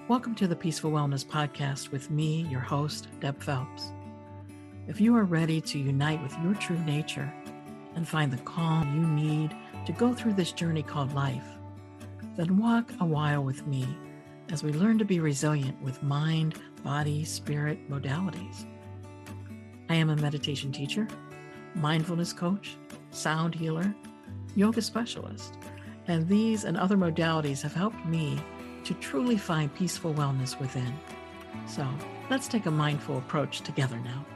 Welcome to the Peaceful Wellness Podcast with me, your host, Deb Phelps. If you are ready to unite with your true nature and find the calm you need to go through this journey called life, then walk a while with me as we learn to be resilient with mind, body, spirit modalities. I am a meditation teacher, mindfulness coach, sound healer, yoga specialist, and these and other modalities have helped me to truly find peaceful wellness within. So let's take a mindful approach together now.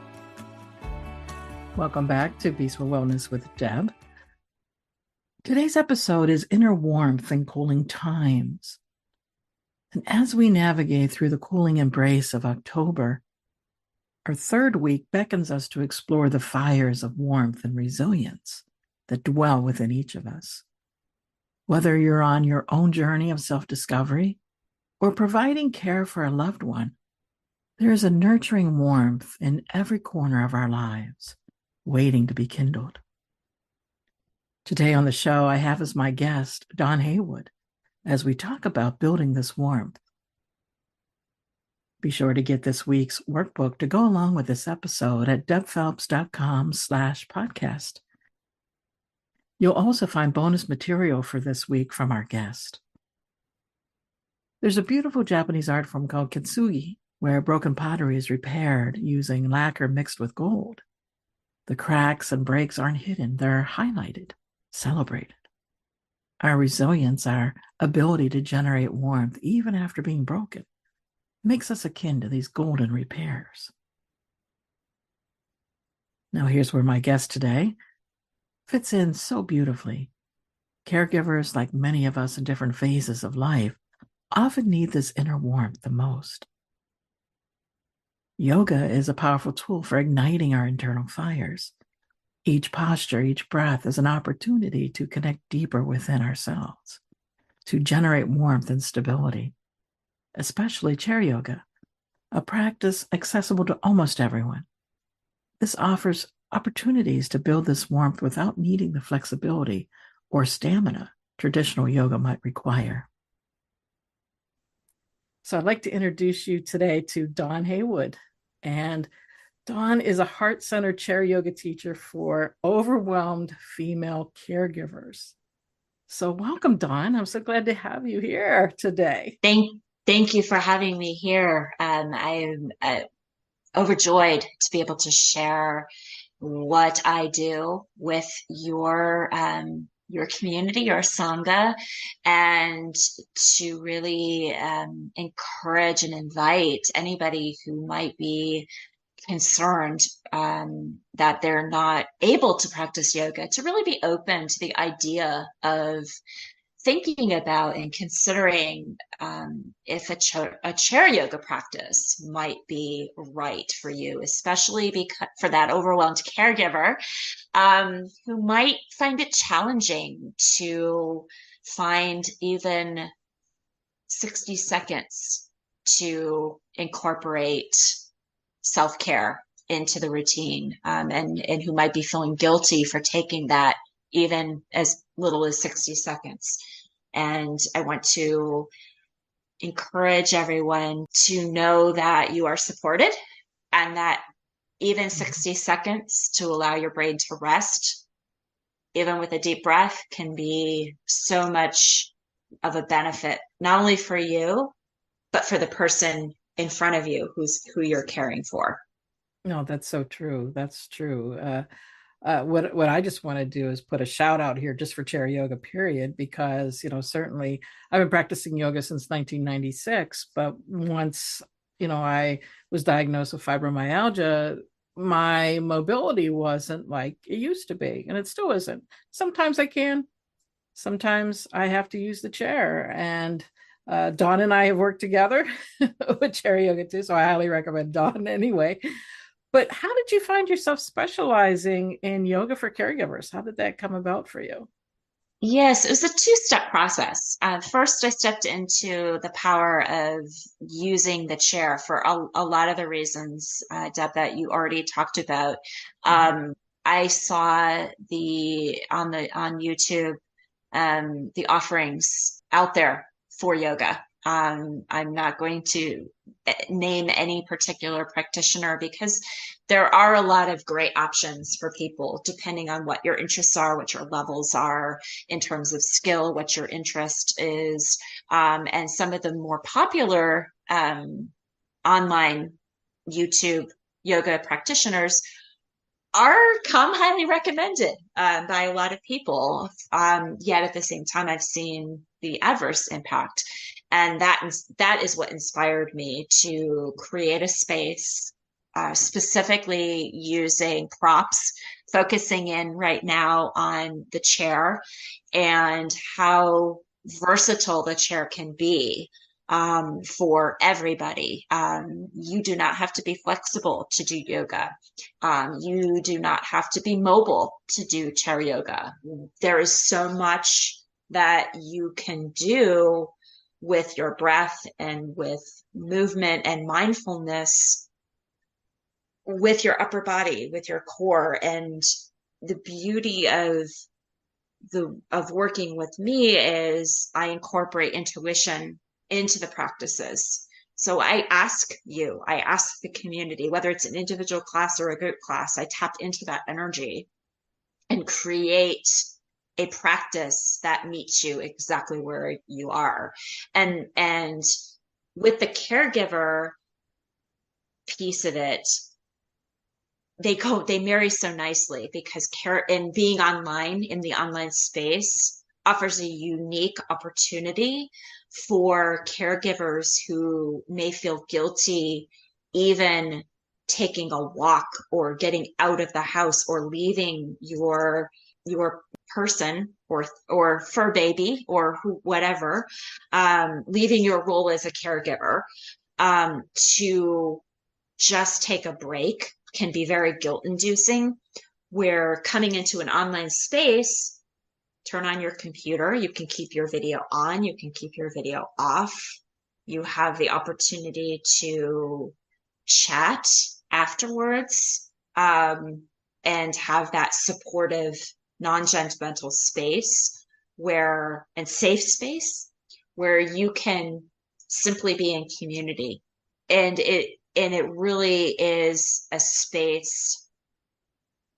Welcome back to Peaceful Wellness with Deb. Today's episode is Inner Warmth in Cooling Times. And as we navigate through the cooling embrace of October, our third week beckons us to explore the fires of warmth and resilience that dwell within each of us. Whether you're on your own journey of self-discovery or providing care for a loved one, there is a nurturing warmth in every corner of our lives, waiting to be kindled. Today on the show, I have as my guest, Dawn Heywood, as we talk about building this warmth. Be sure to get this week's workbook to go along with this episode at debphelps.com/podcast. You'll also find bonus material for this week from our guest. There's a beautiful Japanese art form called kintsugi, where broken pottery is repaired using lacquer mixed with gold. The cracks and breaks aren't hidden, they're highlighted, celebrated. Our resilience, our ability to generate warmth even after being broken, makes us akin to these golden repairs. Now here's where my guest today fits in so beautifully. Caregivers, like many of us in different phases of life, often need this inner warmth the most. Yoga is a powerful tool for igniting our internal fires. Each posture, each breath is an opportunity to connect deeper within ourselves, to generate warmth and stability, especially chair yoga, a practice accessible to almost everyone. This offers opportunities to build this warmth without needing the flexibility or stamina traditional yoga might require. So I'd like to introduce you today to Dawn Heywood. And Dawn is a heart-centered chair yoga teacher for overwhelmed female caregivers. So welcome, Dawn. I'm so glad to have you here today. Thank you for having me here. I'm overjoyed to be able to share what I do with your community, your Sangha, and to really encourage and invite anybody who might be concerned that they're not able to practice yoga to really be open to the idea of thinking about and considering if a chair yoga practice might be right for you, especially because for that overwhelmed caregiver who might find it challenging to find even 60 seconds to incorporate self-care into the routine, and who might be feeling guilty for taking that even as little as 60 seconds. And I want to encourage everyone to know that you are supported and that even 60 seconds to allow your brain to rest, even with a deep breath, can be so much of a benefit, not only for you, but for the person in front of you who you're caring for. No, that's so true. That's true. What I just want to do is put a shout out here just for chair yoga, period, because, certainly I've been practicing yoga since 1996, but once, I was diagnosed with fibromyalgia, my mobility wasn't like it used to be, and it still isn't. Sometimes I can, sometimes I have to use the chair, and Dawn and I have worked together with chair yoga too, so I highly recommend Dawn anyway. But how did you find yourself specializing in yoga for caregivers? How did that come about for you? Yes, it was a two-step process. First, I stepped into the power of using the chair for a lot of the reasons, Deb, that you already talked about. I saw on YouTube the offerings out there for yoga. I'm not going to name any particular practitioner because there are a lot of great options for people depending on what your interests are, what your levels are in terms of skill, what your interest is. And some of the more popular online YouTube yoga practitioners are come highly recommended by a lot of people. Yet at the same time, I've seen the adverse impact, and that is what inspired me to create a space, specifically using props, focusing in right now on the chair and how versatile the chair can be for everybody. You do not have to be flexible to do yoga. You do not have to be mobile to do chair yoga. There is so much that you can do with your breath and with movement and mindfulness with your upper body, with your core. And the beauty of working with me is I incorporate intuition into the practices. So I ask the community, whether it's an individual class or a group class, I tap into that energy and create a practice that meets you exactly where you are. And with the caregiver piece of it, they marry so nicely because care and being online in the online space offers a unique opportunity for caregivers who may feel guilty even taking a walk or getting out of the house or leaving your person or fur baby or whatever, leaving your role as a caregiver, to just take a break can be very guilt inducing, where coming into an online space, turn on your computer, you can keep your video on, you can keep your video off. You have the opportunity to chat afterwards, and have that supportive, non-judgmental space and safe space where you can simply be in community. And it really is a space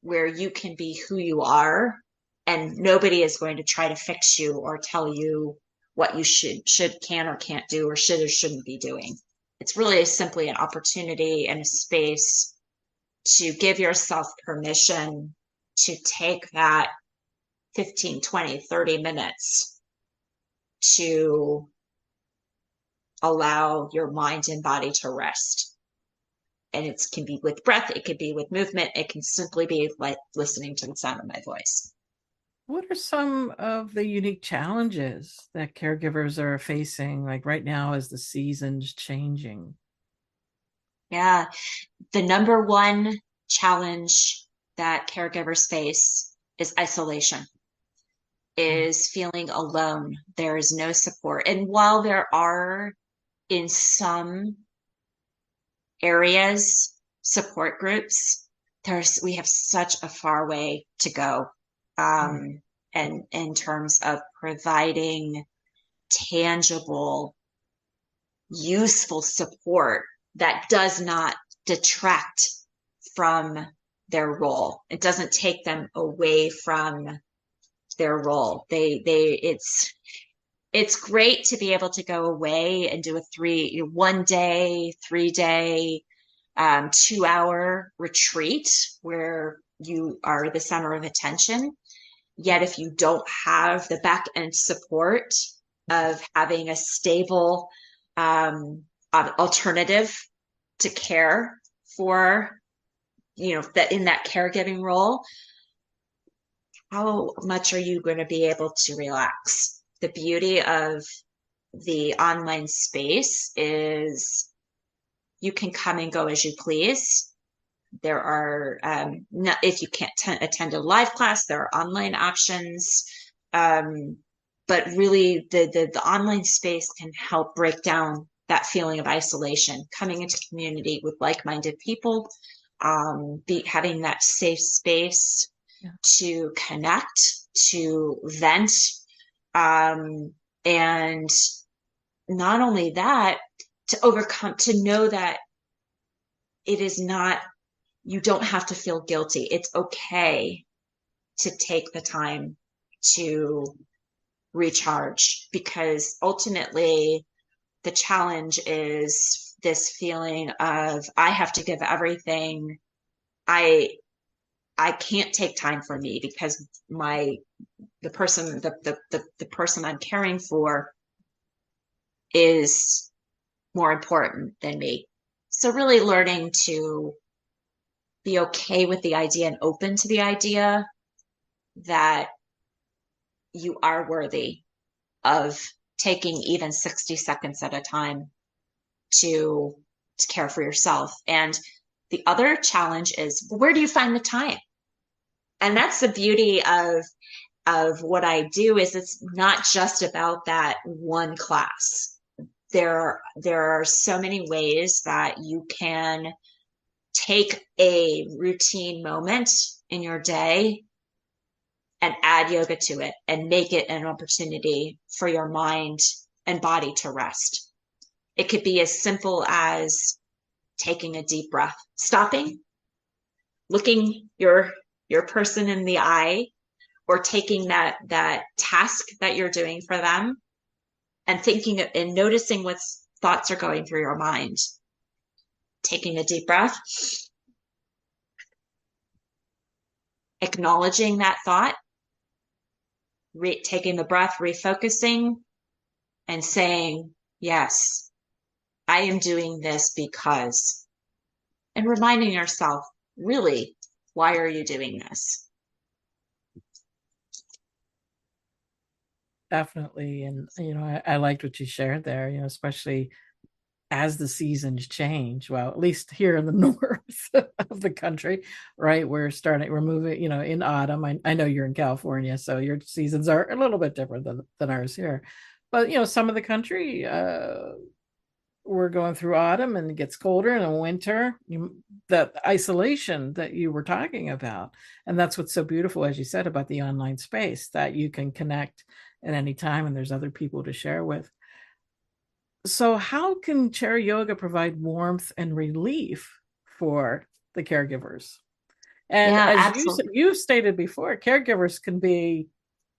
where you can be who you are, and nobody is going to try to fix you or tell you what you can or can't do or should or shouldn't be doing. It's really simply an opportunity and a space to give yourself permission to take that 15, 20, 30 minutes to allow your mind and body to rest. And it can be with breath, it could be with movement, it can simply be like listening to the sound of my voice. What are some of the unique challenges that caregivers are facing, like right now as the season's changing? Yeah, the number one challenge that caregivers face is isolation, Mm. is feeling alone. There is no support. And while there are in some areas support groups, we have such a far way to go, Mm. and in terms of providing tangible, useful support that does not detract from their role. It doesn't take them away from their role. It's great to be able to go away and do one day, 3 day, 2 hour retreat where you are the center of attention. Yet if you don't have the back end support of having a stable alternative to care for, that in that caregiving role, how much are you going to be able to relax? The beauty of the online space is you can come and go as you please. There are, if you can't attend a live class, there are online options. But really, the online space can help break down that feeling of isolation, coming into community with like-minded people, having that safe space Yeah. to connect, to vent, and not only that, to overcome, to know that it is not, you don't have to feel guilty. It's okay to take the time to recharge, because ultimately the challenge is this feeling of I have to give everything. I I can't take time for me because the person I'm caring for is more important than me. So really learning to be okay with the idea and open to the idea that you are worthy of taking even 60 seconds at a time to care for yourself. And the other challenge is, where do you find the time? And that's the beauty of what I do, is it's not just about that one class. There are so many ways that you can take a routine moment in your day and add yoga to it and make it an opportunity for your mind and body to rest. It could be as simple as taking a deep breath, stopping, looking your person in the eye, or taking that task that you're doing for them and thinking and noticing what thoughts are going through your mind. Taking a deep breath, acknowledging that thought, taking the breath, refocusing, and saying, yes, I am doing this because, and reminding yourself, really, why are you doing this? Definitely. And, I liked what you shared there, especially as the seasons change. Well, at least here in the north of the country, right? We're moving, in autumn. I know you're in California, so your seasons are a little bit different than ours here. But, some of the country, we're going through autumn and it gets colder, and in winter, that isolation that you were talking about. And that's what's so beautiful, as you said, about the online space, that you can connect at any time and there's other people to share with. So how can chair yoga provide warmth and relief for the caregivers? And Yeah, as absolutely. you've stated before, caregivers can be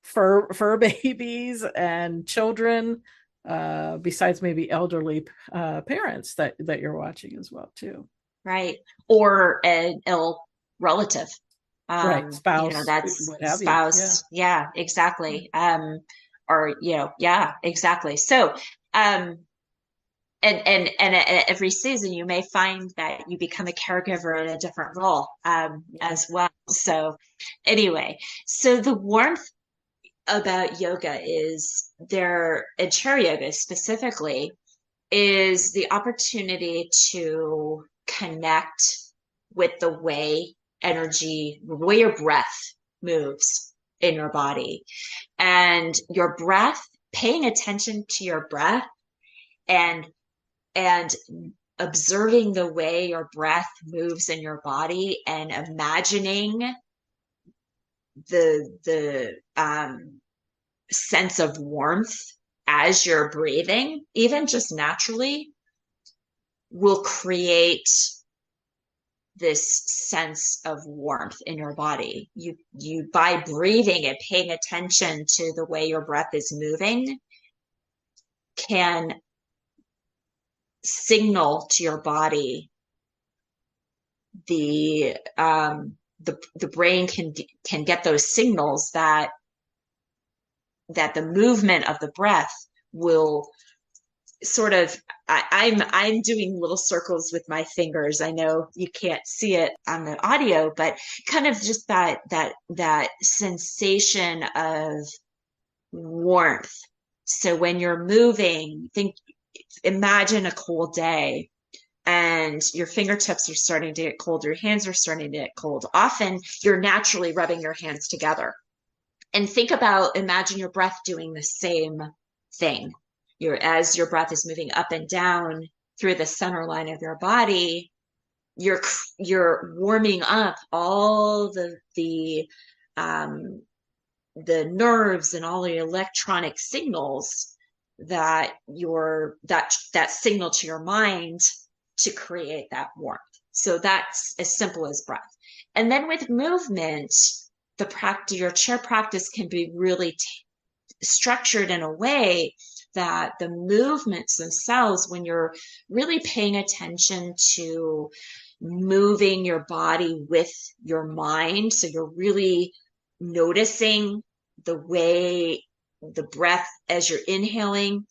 fur babies and children, besides maybe elderly parents that you're watching as well too. Right. Or an ill relative. Right, spouse, That's what have you? Yeah. spouse. Yeah, exactly. Or, yeah, exactly. So, and every season you may find that you become a caregiver in a different role, Yeah. as well. So anyway, so the warmth about yoga is there, and chair yoga specifically, is the opportunity to connect with the way the way your breath moves in your body, and your breath, paying attention to your breath, and and observing the way your breath moves in your body, and imagining the sense of warmth as you're breathing, even just naturally, will create this sense of warmth in your body. You by breathing and paying attention to the way your breath is moving, can signal to your body, the brain can get those signals that the movement of the breath will sort of, I'm doing little circles with my fingers. I know you can't see it on the audio, but kind of just that sensation of warmth. So when you're moving, imagine a cold day, and your fingertips are starting to get cold, your hands are starting to get cold. Often you're naturally rubbing your hands together. And imagine your breath doing the same thing. As your breath is moving up and down through the center line of your body, you're warming up all um, the nerves and all the electronic signals that signal to your mind to create that warmth. So that's as simple as breath. And then with movement, your chair practice can be really structured in a way that the movements themselves, when you're really paying attention to moving your body with your mind, so you're really noticing the way the breath as you're inhaling,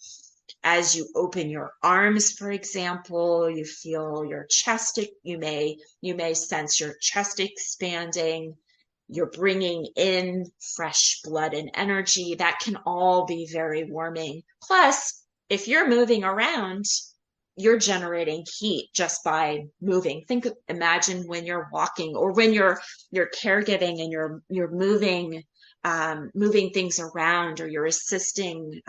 as you open your arms, for example, you feel your chest, you may sense your chest expanding. You're bringing in fresh blood and energy. That can all be very warming. Plus, if you're moving around, you're generating heat just by moving. Imagine when you're walking or when you're caregiving and you're moving things around, or you're assisting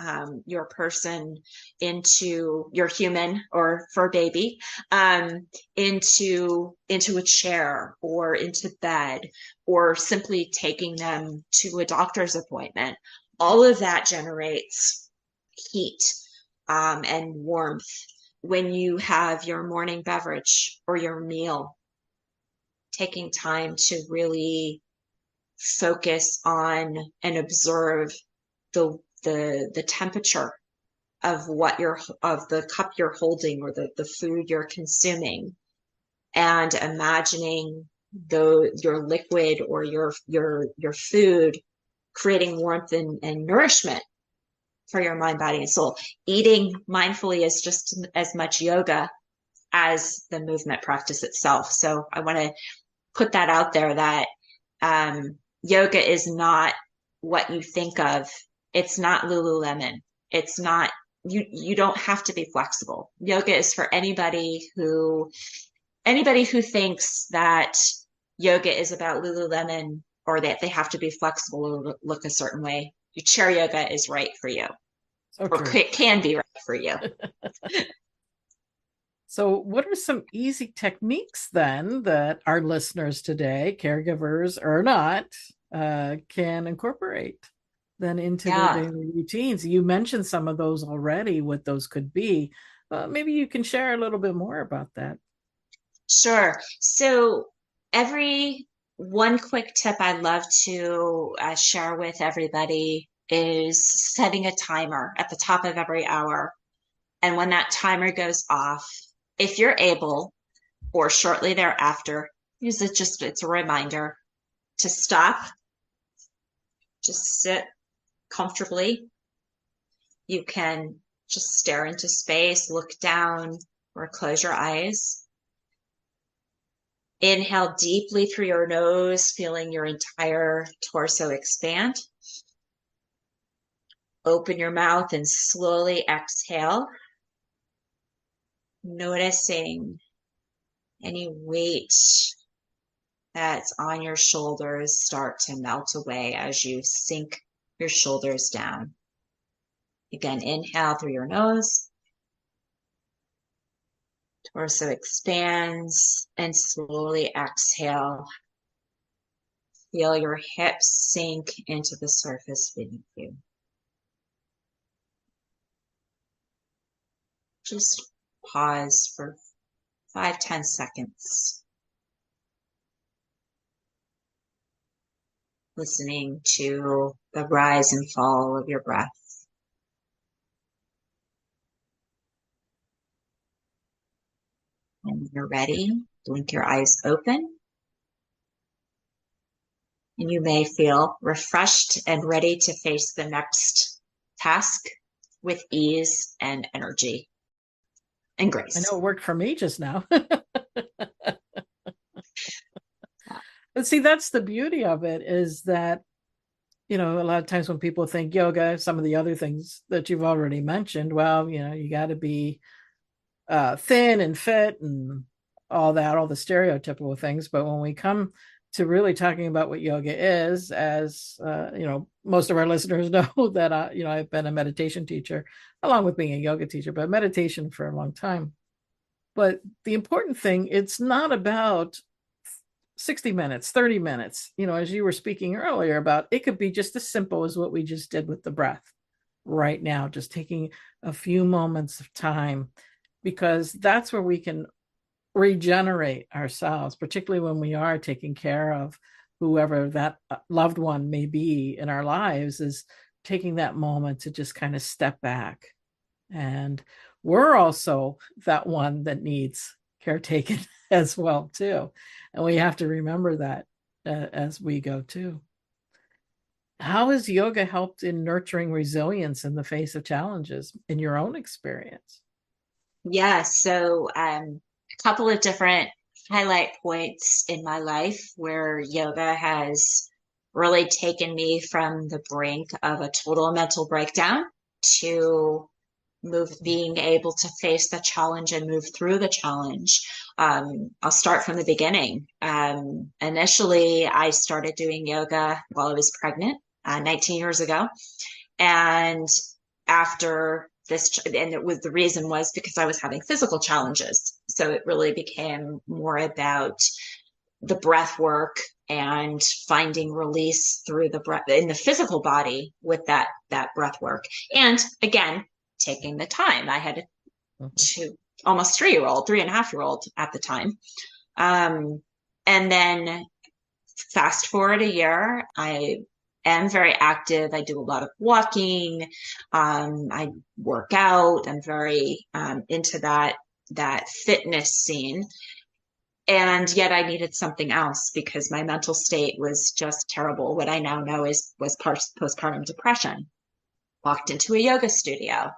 your person into your human or fur baby into a chair or into bed, or simply taking them to a doctor's appointment. All of that generates heat and warmth. When you have your morning beverage or your meal, taking time to really focus on and observe the temperature of the cup you're holding, or the food you're consuming, and imagining your liquid or your food creating warmth and nourishment for your mind, body, and soul. Eating mindfully is just as much yoga as the movement practice itself. So I want to put that out there, that yoga is not what you think of. It's not Lululemon. It's not, you don't have to be flexible. Yoga is for anybody who thinks that yoga is about Lululemon, or that they have to be flexible or look a certain way. Your chair yoga is right for you, So or true. can be right for you. So, what are some easy techniques then that our listeners today, caregivers or not, can incorporate then into their Yeah, daily routines? You mentioned some of those already, what those could be. Maybe you can share a little bit more about that. sure. So one quick tip I'd love to share with everybody is setting a timer at the top of every hour. And when that timer goes off, if you're able, or shortly thereafter, it's a reminder to stop, just sit comfortably. You can just stare into space, look down, or close your eyes. Inhale deeply through your nose, feeling your entire torso expand. Open your mouth and slowly exhale, noticing any weight that's on your shoulders start to melt away as you sink your shoulders down. Again, inhale through your nose. Torso expands, and slowly exhale. Feel your hips sink into the surface beneath you. Just pause for 5-10 seconds, listening to the rise and fall of your breath. And when you're ready, blink your eyes open. And you may feel refreshed and ready to face the next task with ease and energy and I know grace. it worked for me just now. But see, that's the beauty of it, is that, a lot of times when people think yoga, some of the other things that you've already mentioned, well, you got to be thin and fit and all that, all the stereotypical things. But when we come to really talking about what yoga is, as most of our listeners know that I've been a meditation teacher along with being a yoga teacher, but meditation for a long time. But the important thing, it's not about 60 minutes, 30 minutes, as you were speaking earlier about, it could be just as simple as what we just did with the breath. right now, just taking a few moments of time, because that's where we can regenerate ourselves, particularly when we are taking care of whoever that loved one may be in our lives, is taking that moment to just kind of step back. And we're also that one that needs caretaken as well too, and we have to remember that as we go too. How has yoga helped in nurturing resilience in the face of challenges in your own experience? Yeah, so a couple of different highlight points in my life where yoga has really taken me from the brink of a total mental breakdown to being able to face the challenge and move through the challenge. I'll start from the beginning. Initially, I started doing yoga while I was pregnant, 19 years ago. And after this, and it was, the reason was because I was having physical challenges. So it really became more about the breath work and finding release through the breath in the physical body with that breath work. And again, taking the time. I had a two, almost 3-year old, 3.5-year old at the time. And then fast forward a year, I am very active. I do a lot of walking. I work out. I'm very into that fitness scene. And yet I needed something else because my mental state was just terrible. What I now know was postpartum depression. Walked into a yoga studio,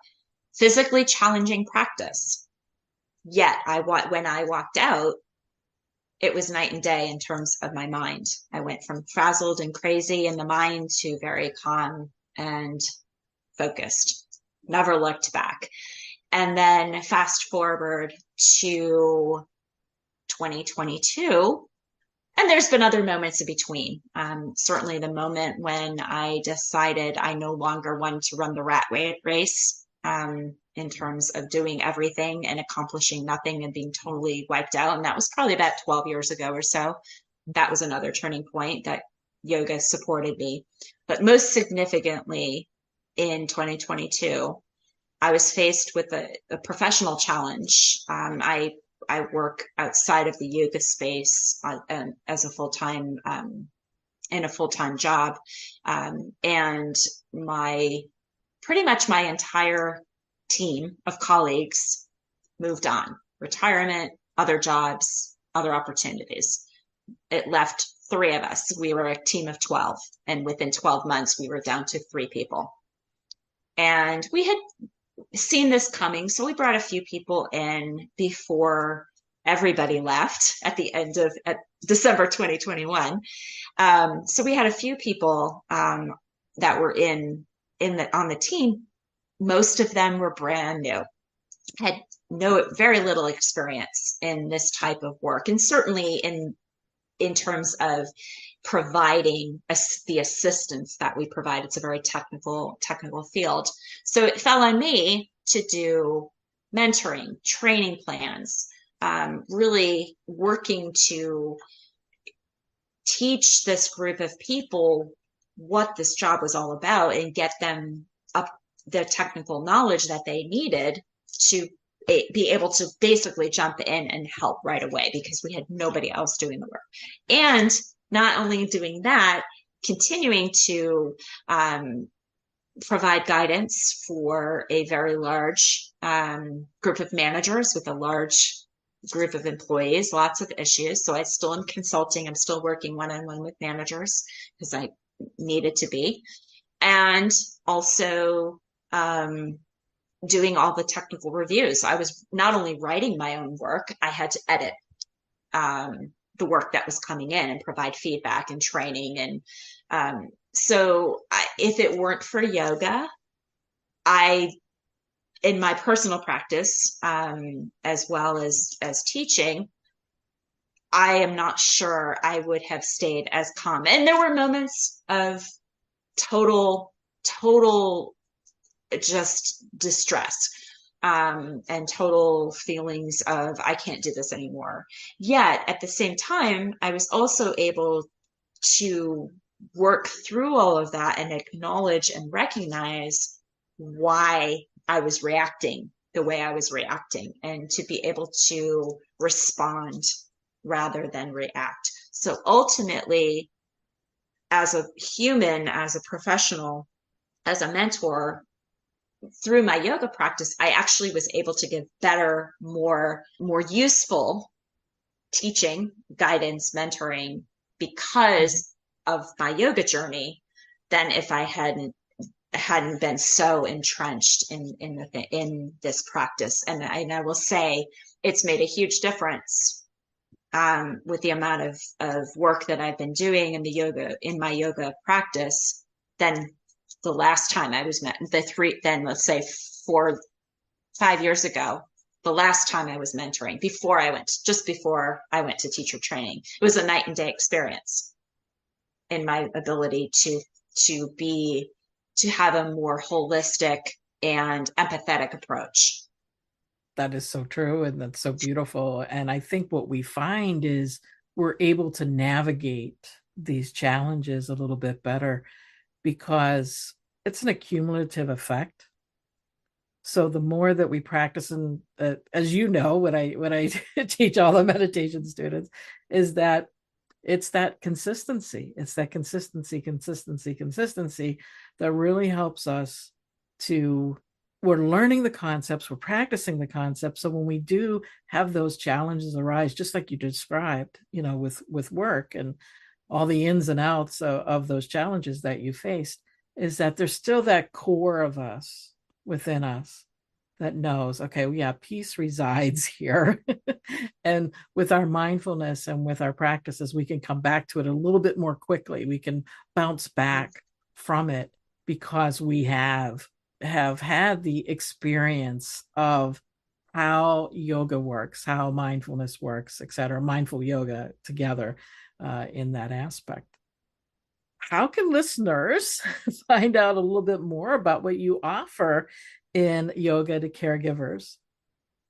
physically challenging practice. Yet when I walked out, it was night and day in terms of my mind. I went from frazzled and crazy in the mind to very calm and focused. Never looked back. And then fast forward to 2022, and there's been other moments in between. Certainly the moment when I decided I no longer wanted to run the rat race, in terms of doing everything and accomplishing nothing and being totally wiped out. And that was probably about 12 years ago or so. That was another turning point that yoga supported me. But most significantly in 2022, I was faced with a professional challenge. I work outside of the yoga space as a full-time in a full-time job, and pretty much my entire team of colleagues moved on. Retirement, other jobs, other opportunities. It left 3 of us. We were a team of 12, and within 12 months, we were down to 3 people. And we had seen this coming, so we brought a few people in before everybody left at the end of December 2021. So we had a few people that were on the team. Most of them were brand new, had very little experience in this type of work, and certainly in terms of providing the assistance that we provide. It's a very technical field. So it fell on me to do mentoring, training plans, really working to teach this group of people what this job was all about and get them up the technical knowledge that they needed to be able to basically jump in and help right away because we had nobody else doing the work. And not only doing that, continuing to provide guidance for a very large group of managers with a large group of employees, lots of issues. So I still am consulting. I'm still working one-on-one with managers because I needed to be. And also doing all the technical reviews. I was not only writing my own work, I had to edit the work that was coming in and provide feedback and training. And if it weren't for yoga, in my personal practice, as well as teaching, I am not sure I would have stayed as calm. And there were moments of total just distress, and total feelings of I can't do this anymore. Yet at the same time, I was also able to work through all of that and acknowledge and recognize why I was reacting the way I was reacting, and to be able to respond rather than react. So ultimately, as a human, as a professional, as a mentor, through my yoga practice, I actually was able to give better, more useful teaching, guidance, mentoring because of my yoga journey than if I hadn't been so entrenched in this practice. And I will say it's made a huge difference with the amount of work that I've been doing in my yoga practice than the last time I was met. Then let's say 5 years ago, the last time I was mentoring, before I went to teacher training. It was a night and day experience in my ability to have a more holistic and empathetic approach. That is so true, and that's so beautiful. And I think what we find is we're able to navigate these challenges a little bit better because it's an accumulative effect. So the more that we practice, and as you know, when I teach all the meditation students, is that it's that consistency. It's that consistency that really helps us to, we're learning the concepts, we're practicing the concepts. So when we do have those challenges arise, just like you described, with work and all the ins and outs of those challenges that you faced, is that there's still that core of us within us that knows, okay, yeah, peace resides here. And with our mindfulness and with our practices, we can come back to it a little bit more quickly. We can bounce back from it because we have had the experience of how yoga works, how mindfulness works, etc., mindful yoga together in that aspect. How can listeners find out a little bit more about what you offer in yoga to caregivers?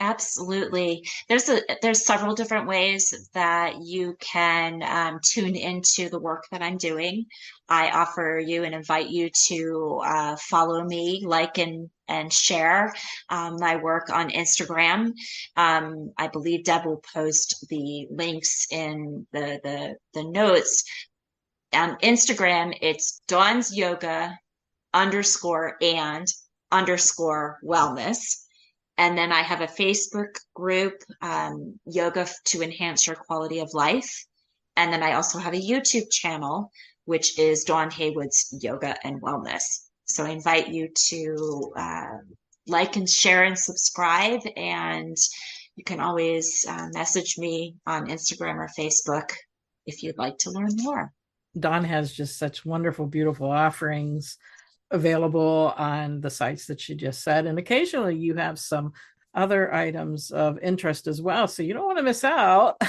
Absolutely. There's several different ways that you can tune into the work that I'm doing. I offer you and invite you to follow me, like and share my work on Instagram. I believe Deb will post the links in the notes. On Instagram, it's Dawn's Yoga _and_wellness. And then I have a Facebook group, Yoga to Enhance Your Quality of Life. And then I also have a YouTube channel, which is Dawn Heywood's Yoga and Wellness. So I invite you to like and share and subscribe. And you can always message me on Instagram or Facebook if you'd like to learn more. Dawn has just such wonderful, beautiful offerings available on the sites that she just said. And occasionally you have some other items of interest as well. So you don't want to miss out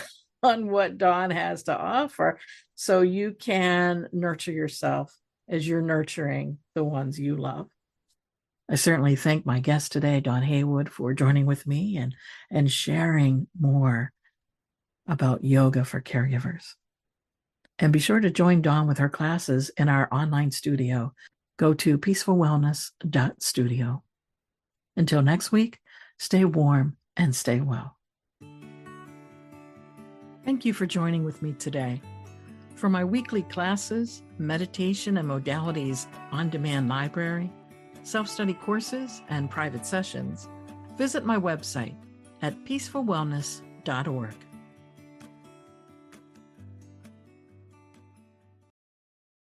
on what Dawn has to offer. So you can nurture yourself as you're nurturing the ones you love. I certainly thank my guest today, Dawn Heywood, for joining with me and sharing more about yoga for caregivers. And be sure to join Dawn with her classes in our online studio. Go to peacefulwellness.studio. Until next week, stay warm and stay well. Thank you for joining with me today. For my weekly classes, meditation and modalities on-demand library, self-study courses, and private sessions, visit my website at peacefulwellness.org.